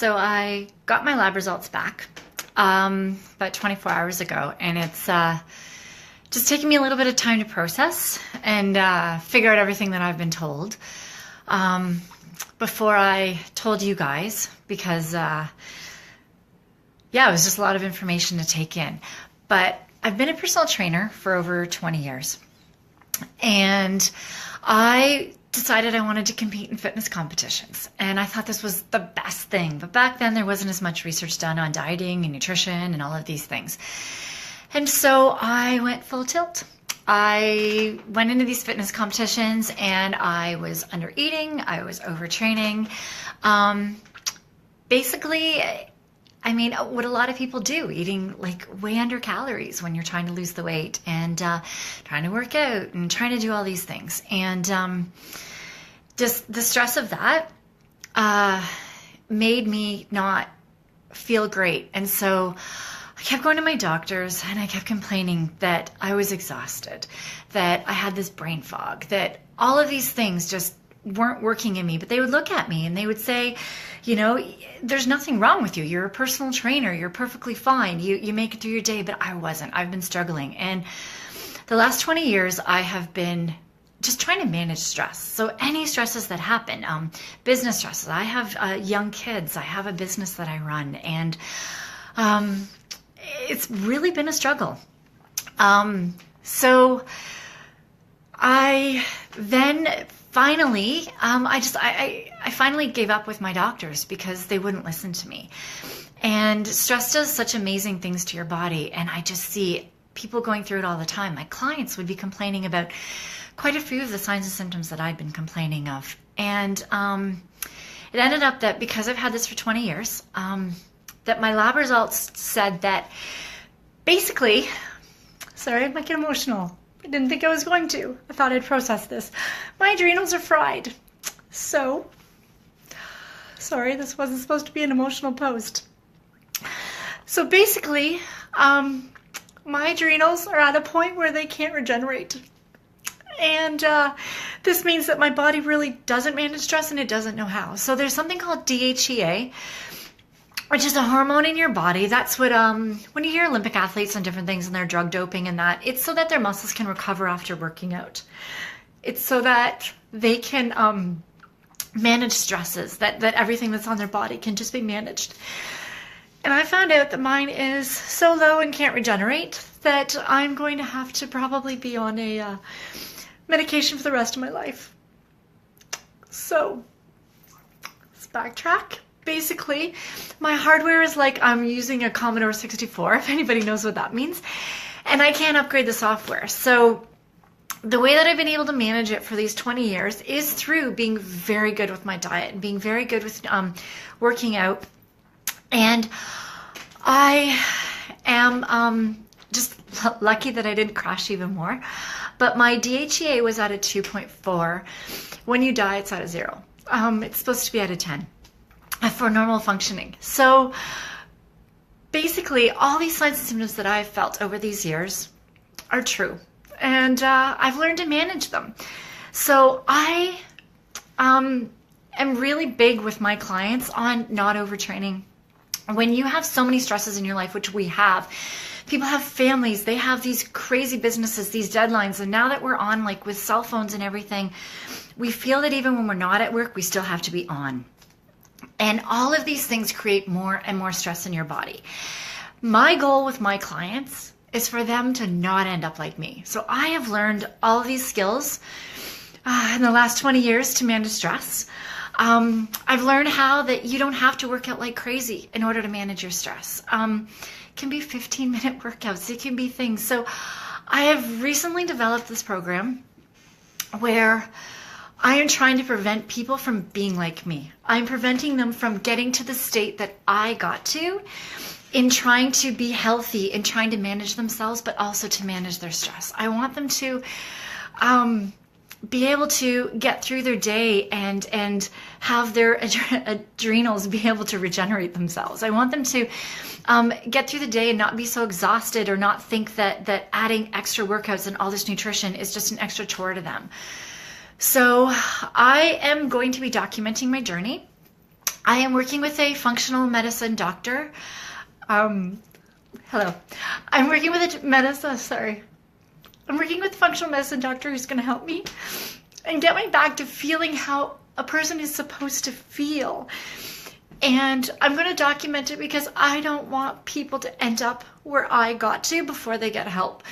So I got my lab results back about 24 hours ago, and it's just taking me a little bit of time to process and figure out everything that I've been told before I told you guys, because yeah, it was just a lot of information to take in. But I've been a personal trainer for over 20 years, and I decided I wanted to compete in fitness competitions, and I thought this was the best thing. But back then there wasn't as much research done on dieting and nutrition and all of these things. And so I went full tilt. I went into these fitness competitions and I was under eating, I was overtraining. Basically, I mean, what a lot of people do, eating like way under calories when you're trying to lose the weight and trying to work out and trying to do all these things. And just the stress of that made me not feel great. And so I kept going to my doctors and I kept complaining that I was exhausted, that I had this brain fog, that all of these things just weren't working in me. But they would look at me and they would say, you know, there's nothing wrong with you. You're a personal trainer. You're perfectly fine. You make it through your day. But I wasn't. I've been struggling. And the last 20 years, I have been just trying to manage stress. So any stresses that happen, business stresses. I have young kids. I have a business that I run. And it's really been a struggle. So I then finally, I finally gave up with my doctors because they wouldn't listen to me. And stress does such amazing things to your body. And I just see people going through it all the time. My clients would be complaining about quite a few of the signs and symptoms that I'd been complaining of. And it ended up that because I've had this for 20 years, that my lab results said that basically, sorry, I might get emotional. I didn't think I was going to. I thought I'd process this. My adrenals are fried. So, sorry, this wasn't supposed to be an emotional post. So basically, my adrenals are at a point where they can't regenerate. And this means that my body really doesn't manage stress and it doesn't know how. So there's something called DHEA, which is a hormone in your body. That's what, when you hear Olympic athletes and different things and they're drug doping and that, it's so that their muscles can recover after working out. It's so that they can manage stresses, that everything that's on their body can just be managed. And I found out that mine is so low and can't regenerate that I'm going to have to probably be on a medication for the rest of my life. So, let's backtrack. Basically, my hardware is like I'm using a Commodore 64, if anybody knows what that means, and I can't upgrade the software. So the way that I've been able to manage it for these 20 years is through being very good with my diet and being very good with working out. And I am just lucky that I didn't crash even more. But my DHEA was at a 2.4. When you die, it's at a 0. It's supposed to be at a 10. For normal functioning. So basically all these signs and symptoms that I've felt over these years are true, and I've learned to manage them. So I am really big with my clients on not overtraining. When you have so many stresses in your life, which we have, people have families, they have these crazy businesses, these deadlines, and now that we're on, like with cell phones and everything, we feel that even when we're not at work, we still have to be on. And all of these things create more and more stress in your body. My goal with my clients is for them to not end up like me. So I have learned all of these skills in the last 20 years to manage stress. I've learned how that you don't have to work out like crazy in order to manage your stress. It can be 15-minute workouts. It can be things. So I have recently developed this program where I am trying to prevent people from being like me. I'm preventing them from getting to the state that I got to in trying to be healthy and trying to manage themselves, but also to manage their stress. I want them to be able to get through their day and have their adrenals be able to regenerate themselves. I want them to get through the day and not be so exhausted or not think that adding extra workouts and all this nutrition is just an extra chore to them. So I am going to be documenting my journey. I am working with a functional medicine doctor. Hello. I'm working with I'm working with a functional medicine doctor who's going to help me and get me back to feeling how a person is supposed to feel. And I'm going to document it because I don't want people to end up where I got to before they get help.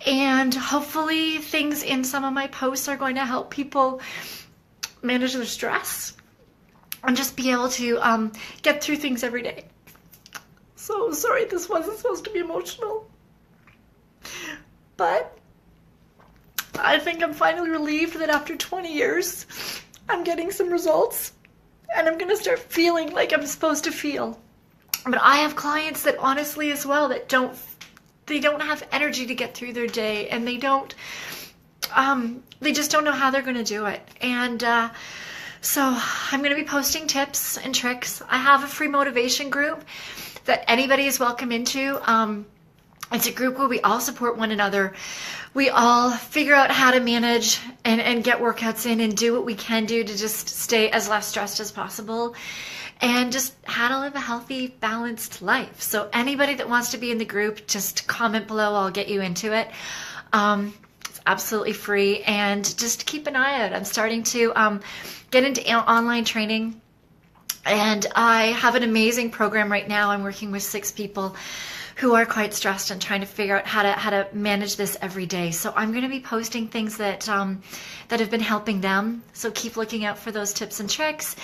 And hopefully things in some of my posts are going to help people manage their stress and just be able to get through things every day. So sorry this wasn't supposed to be emotional. But I think I'm finally relieved that after 20 years, I'm getting some results. And I'm going to start feeling like I'm supposed to feel. But I have clients that honestly as well that don't have energy to get through their day, and they just don't know how they're going to do it. And so I'm going to be posting tips and tricks. I have a free motivation group that anybody is welcome into. It's a group where we all support one another. We all figure out how to manage and get workouts in and do what we can do to just stay as less stressed as possible and just how to live a healthy, balanced life. So anybody that wants to be in the group, just comment below. I'll get you into it. It's absolutely free, and just keep an eye out. I'm starting to get into online training, and I have an amazing program right now. I'm working with 6 people who are quite stressed and trying to figure out how to manage this every day. So I'm going to be posting things that have been helping them. So keep looking out for those tips and tricks.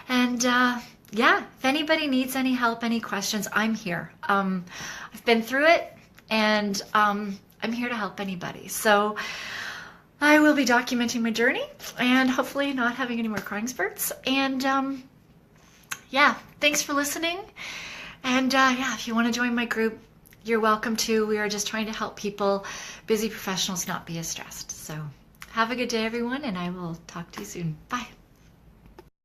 And yeah, if anybody needs any help, any questions, I'm here. I've been through it, and I'm here to help anybody. So I will be documenting my journey and hopefully not having any more crying spurts. And yeah, thanks for listening. And yeah, if you want to join my group, you're welcome to. We are just trying to help people, busy professionals, not be as stressed. So have a good day, everyone, and I will talk to you soon. Bye.